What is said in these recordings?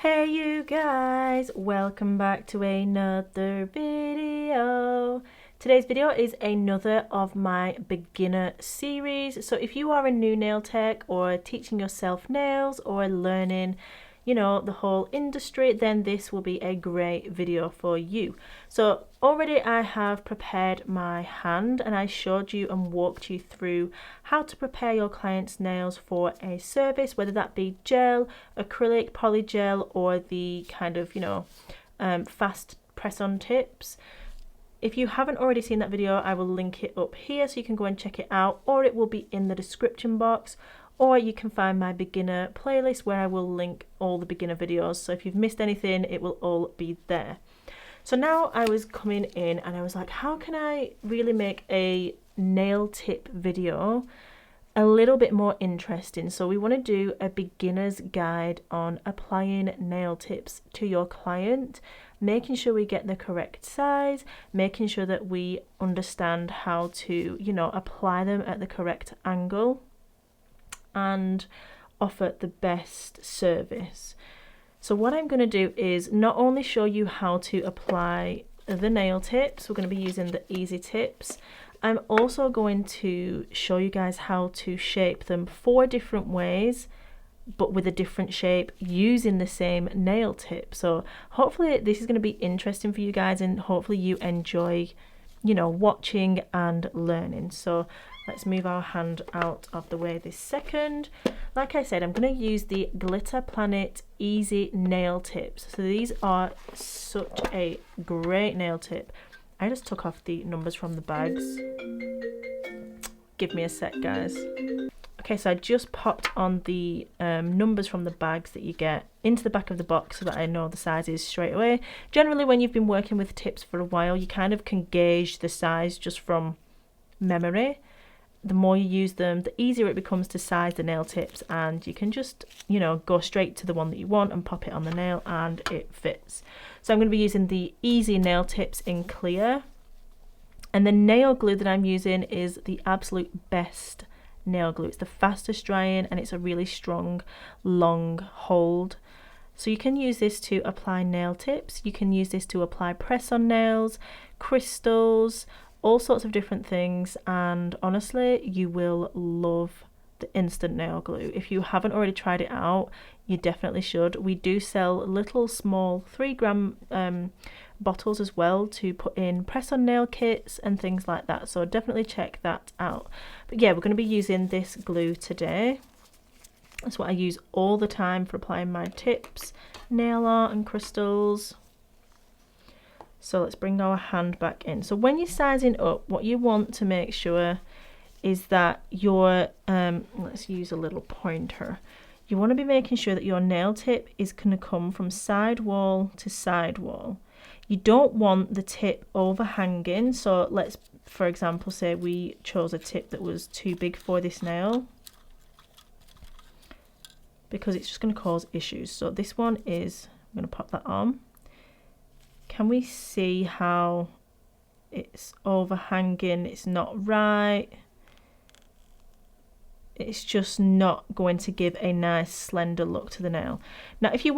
Hey you guys, welcome back to another video. Today's video is another of my beginner series. So if you are a new nail tech or teaching yourself nails or learning, the whole industry, then this will be a great video for you. So already I have prepared my hand and I showed you and walked you through how to prepare your client's nails for a service, whether that be gel, acrylic, polygel, or the kind of, fast press-on tips. If you haven't already seen that video, I will link it up here so you can go and check it out, or it will be in the description box. Or you can find my beginner playlist where I will link all the beginner videos. So if you've missed anything, it will all be there. So now I was coming in and I was like, how can I really make a nail tip video a little bit more interesting? So we want to do a beginner's guide on applying nail tips to your client, making sure we get the correct size, making sure that we understand how to, apply them at the correct angle and offer the best service. So what I'm going to do is not only show you how to apply the nail tips, we're going to be using the easy tips. I'm also going to show you guys how to shape them 4 different ways, but with a different shape using the same nail tip. So hopefully this is going to be interesting for you guys and hopefully you enjoy, watching and learning. So let's move our hand out of the way this second. Like I said, I'm going to use the Glitter Planet Easy Nail Tips. So these are such a great nail tip. I just took off the numbers from the bags. Give me a sec, guys. Okay, so I just popped on the numbers from the bags that you get into the back of the box so that I know the sizes straight away. Generally, when you've been working with tips for a while, you kind of can gauge the size just from memory. The more you use them, the easier it becomes to size the nail tips, and you can just, go straight to the one that you want and pop it on the nail and it fits. So I'm going to be using the Easy Nail Tips in clear. And the nail glue that I'm using is the absolute best nail glue. It's the fastest drying and it's a really strong, long hold. So you can use this to apply nail tips. You can use this to apply press-on nails, crystals, all sorts of different things, and honestly you will love the instant nail glue. If you haven't already tried it out, you definitely should. We do sell little small 3-gram bottles as well to put in press-on nail kits and things like that, so definitely check that out. But yeah, we're going to be using this glue today. That's what I use all the time for applying my tips, nail art and crystals. So let's bring our hand back in. So when you're sizing up, what you want to make sure is that your, let's use a little pointer. You want to be making sure that your nail tip is going to come from side wall to side wall. You don't want the tip overhanging. So let's, for example, say we chose a tip that was too big for this nail, because it's just going to cause issues. So this one is, I'm going to pop that on. Can we see how it's overhanging? It's not right. It's just not going to give a nice slender look to the nail. Now, if you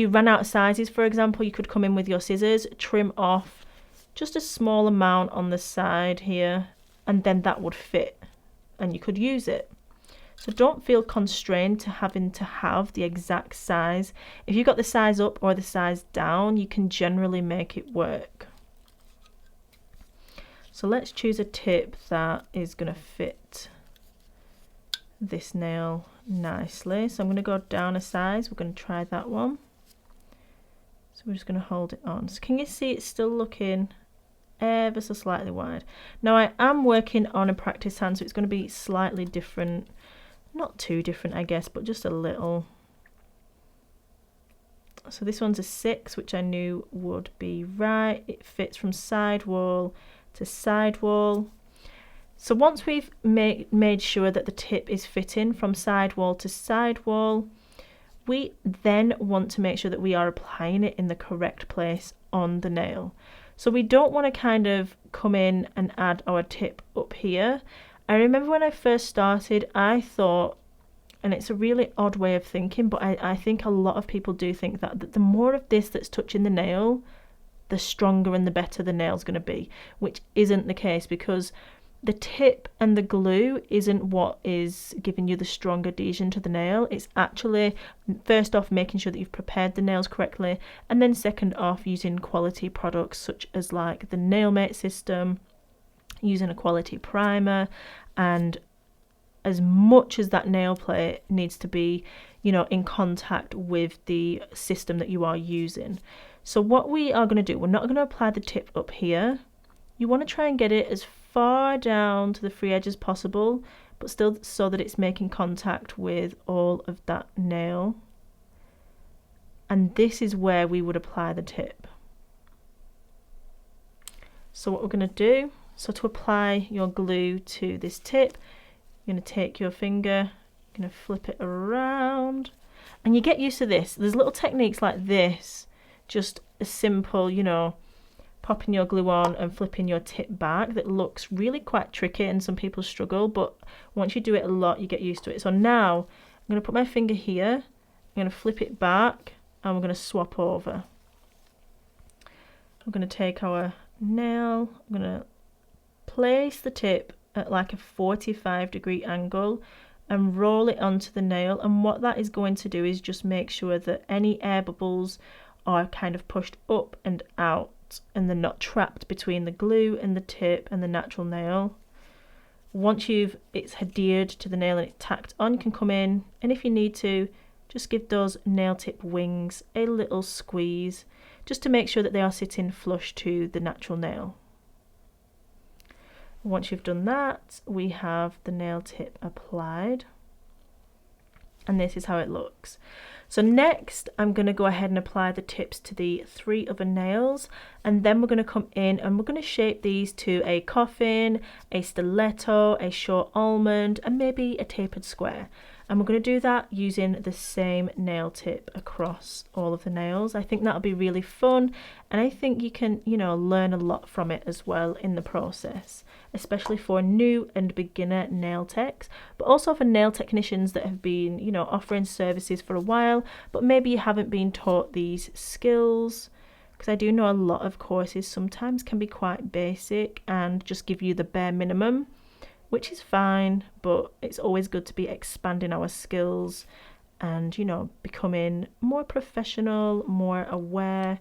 ran out of sizes, for example, you could come in with your scissors, trim off just a small amount on the side here, and then that would fit and you could use it. So don't feel constrained to having to have the exact size. If you've got the size up or the size down, you can generally make it work. So let's choose a tip that is going to fit this nail nicely. So I'm going to go down a size. We're going to try that one. So we're just going to hold it on. So can you see it's still looking ever so slightly wide? Now I am working on a practice hand, so it's going to be slightly different. Not too different, I guess, but just a little. So this one's a 6, which I knew would be right. It fits from side wall to side wall. So once we've made sure that the tip is fitting from side wall to side wall, we then want to make sure that we are applying it in the correct place on the nail. So we don't want to kind of come in and add our tip up here. I remember when I first started, I thought And it's a really odd way of thinking, but I think a lot of people do think that the more of this that's touching the nail, the stronger and the better the nail's going to be, which isn't the case, because the tip and the glue isn't what is giving you the strong adhesion to the nail. It's actually, first off, making sure that you've prepared the nails correctly, and then second off, using quality products such as like the Nailmate system, using a quality primer, and as much as that nail plate needs to be, you know, in contact with the system that you are using. So what we are going to do, we're not going to apply the tip up here. You want to try and get it as far down to the free edge as possible, but still so that it's making contact with all of that nail. And this is where we would apply the tip. So what we're going to do, so to apply your glue to this tip, you're going to take your finger, you're going to flip it around, and you get used to this. There's little techniques like this, just a simple, you know, popping your glue on and flipping your tip back, that looks really quite tricky and some people struggle, but once you do it a lot, you get used to it. So now I'm going to put my finger here, I'm going to flip it back, and we're going to swap over. We're going to take our nail, I'm going to place the tip at like a 45-degree angle and roll it onto the nail, and what that is going to do is just make sure that any air bubbles are kind of pushed up and out, and they're not trapped between the glue and the tip and the natural nail. Once it's adhered to the nail and it's tacked on, you can come in, and if you need to, just give those nail tip wings a little squeeze, just to make sure that they are sitting flush to the natural nail. Once you've done that, we have the nail tip applied, and this is how it looks. So next, I'm going to go ahead and apply the tips to the 3 other nails, and then we're going to come in and we're going to shape these to a coffin, a stiletto, a short almond, and maybe a tapered square. And we're going to do that using the same nail tip across all of the nails. I think that'll be really fun, and I think you can, you know, learn a lot from it as well in the process, especially for new and beginner nail techs, but also for nail technicians that have been, you know, offering services for a while, but maybe you haven't been taught these skills, because I do know a lot of courses sometimes can be quite basic and just give you the bare minimum, which is fine, but it's always good to be expanding our skills and, you know, becoming more professional, more aware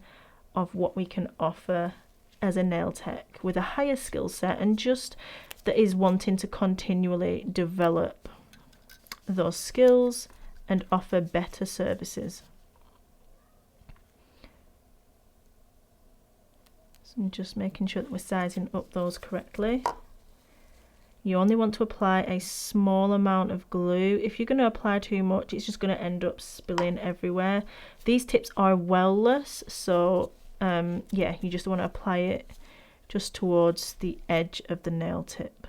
of what we can offer as a nail tech with a higher skill set, and just that is wanting to continually develop those skills and offer better services. So I'm just making sure that we're sizing up those correctly. You only want to apply a small amount of glue. If you're going to apply too much, it's just going to end up spilling everywhere. These tips are well-less, so yeah, you just want to apply it just towards the edge of the nail tip.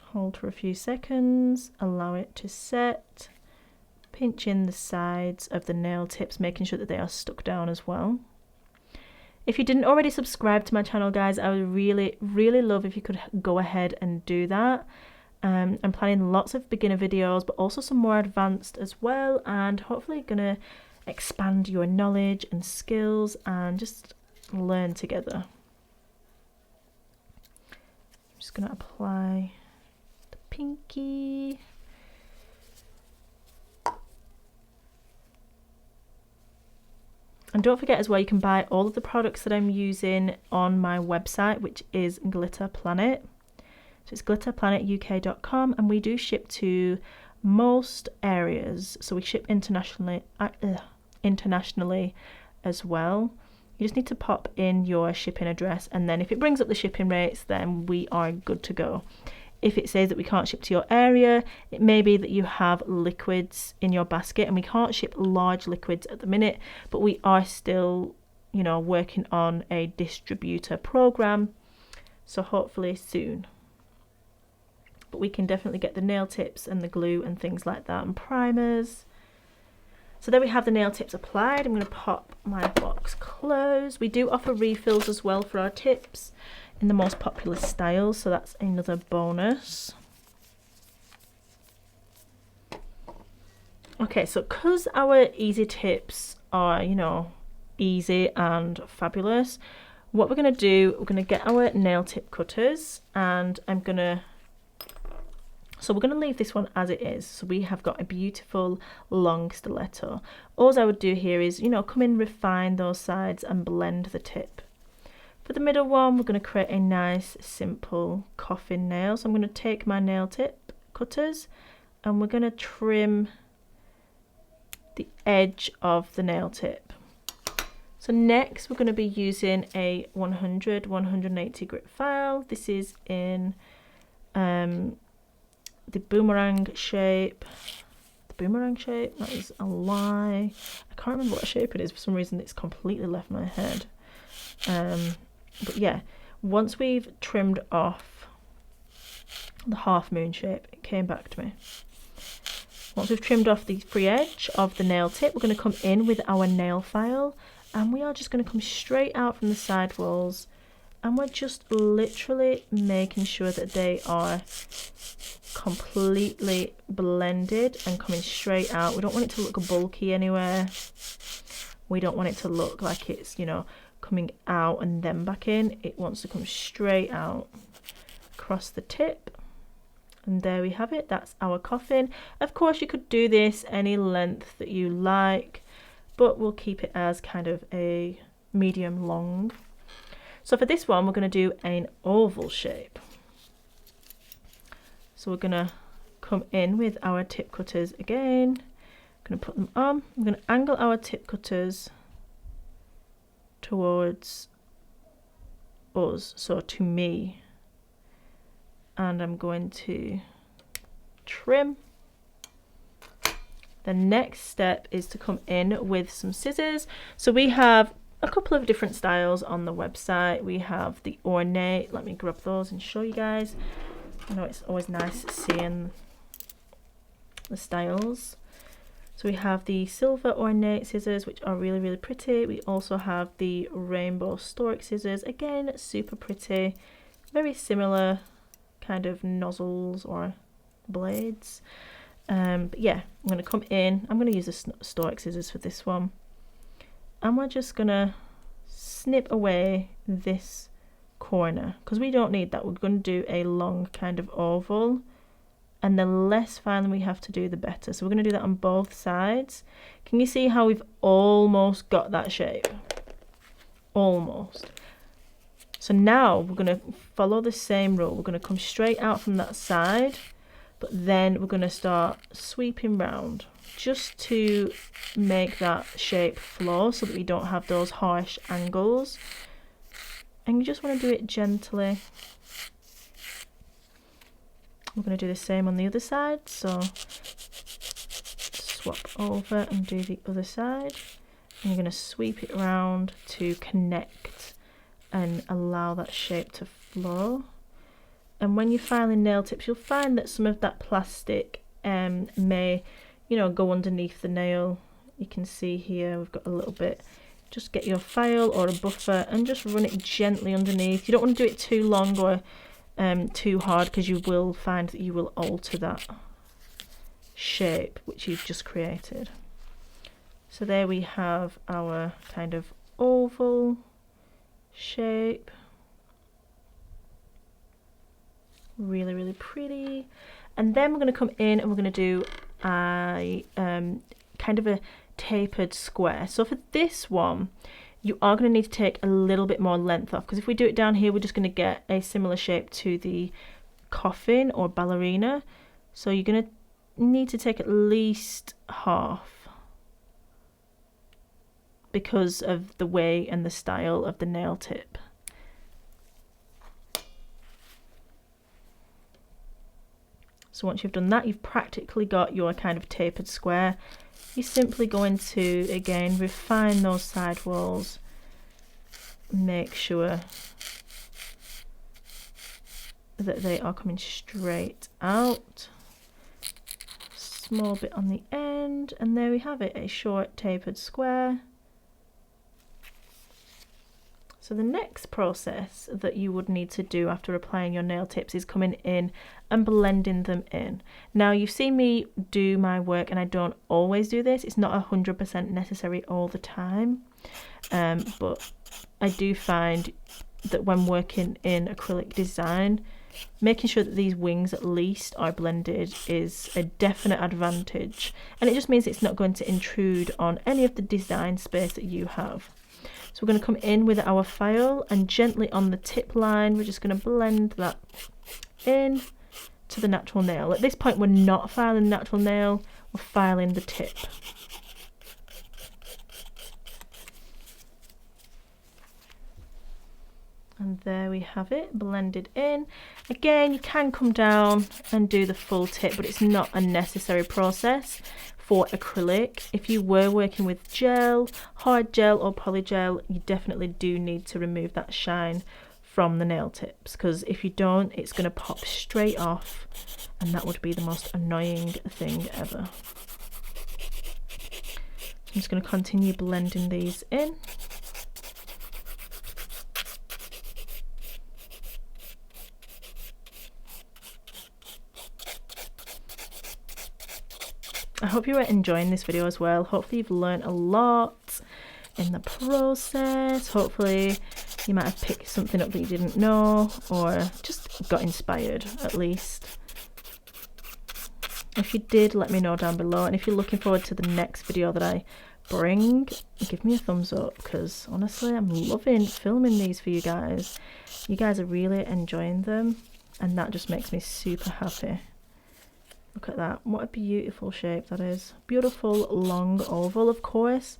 Hold for a few seconds, allow it to set. Pinch in the sides of the nail tips, making sure that they are stuck down as well. If you didn't already subscribe to my channel, guys, I would really love if you could go ahead and do that. I'm planning lots of beginner videos, but also some more advanced as well, and hopefully gonna expand your knowledge and skills and just learn together. I'm just gonna apply the pinky. And don't forget as well, you can buy all of the products that I'm using on my website, which is Glitter Planet. So it's glitterplanetuk.com, and we do ship to most areas. So we ship internationally as well. You just need to pop in your shipping address, and then if it brings up the shipping rates, then we are good to go. If it says that we can't ship to your area, it may be that you have liquids in your basket, and we can't ship large liquids at the minute, but we are still, you know, working on a distributor program, so hopefully soon. But we can definitely get the nail tips and the glue and things like that, and primers. So there we have the nail tips applied. I'm going to pop my box closed. We do offer refills as well for our tips in the most popular styles, so that's another bonus. Okay, so because our easy tips are, you know, easy and fabulous, what we're going to do, we're going to get our nail tip cutters, and so we're going to leave this one as it is. So we have got a beautiful long stiletto. All I would do here is, you know, come in, refine those sides and blend the tip. For the middle one, we're going to create a nice simple coffin nail. So I'm going to take my nail tip cutters and we're going to trim the edge of the nail tip. So next we're going to be using a 180 grit file. This is in the boomerang shape. The boomerang shape, that is a lie. I can't remember what shape it is. For some reason it's completely left my head. But yeah, once we've trimmed off the half moon shape, it came back to me. Once we've trimmed off the free edge of the nail tip, we're going to come in with our nail file, and we are just going to come straight out from the side walls, and we're just literally making sure that they are completely blended and coming straight out. We don't want it to look bulky anywhere. We don't want it to look like it's, you know, coming out and then back in. It wants to come straight out across the tip. And there we have it, that's our coffin. Of course you could do this any length that you like, but we'll keep it as kind of a medium long. So for this one we're going to do an oval shape. So we're going to come in with our tip cutters again, going to put them on. We're going to angle our tip cutters towards us, so to me. And I'm going to trim. The next step is to come in with some scissors. So we have a couple of different styles on the website. We have the ornate, let me grab those and show you guys. I know it's always nice seeing the styles. So we have the silver ornate scissors, which are really, really pretty. We also have the rainbow stork scissors, again, super pretty, very similar kind of nozzles or blades. But yeah, I'm going to come in, I'm going to use the stork scissors for this one, and we're just going to snip away this corner because we don't need that. We're going to do a long kind of oval, and the less filing we have to do the better. So we're going to do that on both sides. Can you see how we've almost got that shape? Almost. So now we're going to follow the same rule. We're going to come straight out from that side, but then we're going to start sweeping round just to make that shape flow so that we don't have those harsh angles. And you just want to do it gently. We're going to do the same on the other side. So swap over and do the other side. And you're going to sweep it around to connect and allow that shape to flow. And when you're filing nail tips, you'll find that some of that plastic may, you know, go underneath the nail. You can see here we've got a little bit. Just get your file or a buffer and just run it gently underneath. You don't want to do it too long or too hard, because you will find that you will alter that shape which you've just created. So there we have our kind of oval shape. Really, really pretty. And then we're going to come in and we're going to do a kind of a tapered square. So for this one you are going to need to take a little bit more length off, because if we do it down here we're just going to get a similar shape to the coffin or ballerina. So you're going to need to take at least half, because of the way and the style of the nail tip. So once you've done that, you've practically got your kind of tapered square. You're simply going to, again, refine those side walls, make sure that they are coming straight out, small bit on the end, and there we have it, a short tapered square. So the next process that you would need to do after applying your nail tips is coming in and blending them in. Now you've seen me do my work, and I don't always do this. It's not 100% necessary all the time, but I do find that when working in acrylic design, making sure that these wings at least are blended is a definite advantage, and it just means it's not going to intrude on any of the design space that you have. So we're going to come in with our file, and gently on the tip line we're just going to blend that in to the natural nail. At this point we're not filing the natural nail, we're filing the tip. And there we have it, blended in. Again, you can come down and do the full tip, but it's not a necessary process for acrylic. If you were working with gel, hard gel or polygel, you definitely do need to remove that shine from the nail tips, because if you don't, it's going to pop straight off, and that would be the most annoying thing ever. I'm just going to continue blending these in. I hope you are enjoying this video as well. Hopefully you've learned a lot in the process. Hopefully you might have picked something up that you didn't know, or just got inspired at least. If you did, let me know down below, and if you're looking forward to the next video that I bring, give me a thumbs up, because honestly I'm loving filming these for you guys. You guys are really enjoying them, and that just makes me super happy. Look at that, what a beautiful shape that is. Beautiful long oval. Of course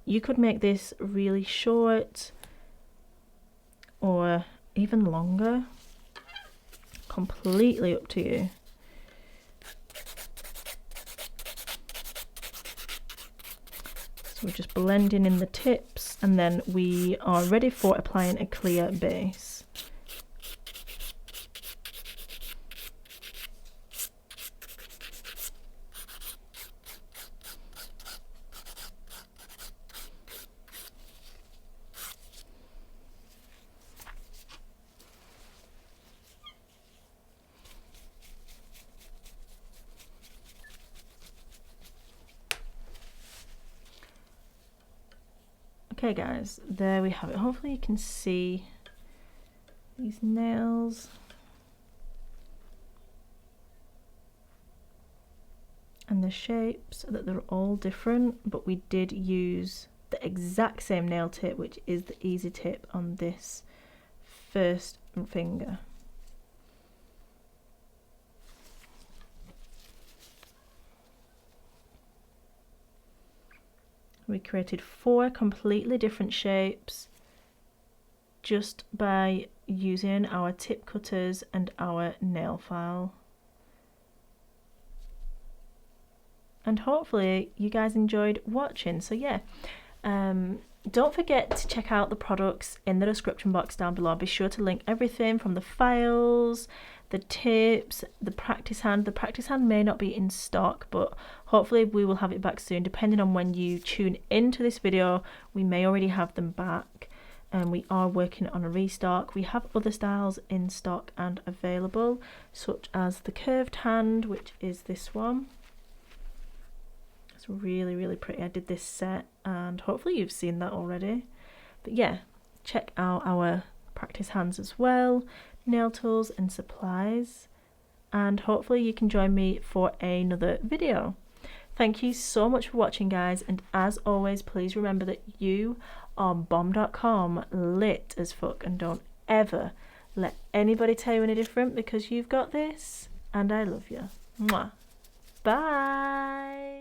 you could make this really short or even longer, completely up to you. So we're just blending in the tips, and then we are ready for applying a clear base. Okay guys, there we have it. Hopefully you can see these nails and the shapes, that they're all different, but we did use the exact same nail tip, which is the easy tip on this first finger. We created 4 completely different shapes just by using our tip cutters and our nail file. And hopefully you guys enjoyed watching. So yeah, don't forget to check out the products in the description box down below. I'll be sure to link everything from the files, the tips, the practice hand. The practice hand may not be in stock, but hopefully we will have it back soon. Depending on when you tune into this video, we may already have them back, and we are working on a restock. We have other styles in stock and available, such as the curved hand, which is this one. It's really, really pretty. I did this set, and hopefully you've seen that already. But yeah, check out our practice hands as well, nail tools and supplies, and hopefully you can join me for another video. Thank you so much for watching guys, and as always, please remember that you are bomb.com, lit as fuck, and don't ever let anybody tell you any different, because you've got this and I love you. Mwah. Bye.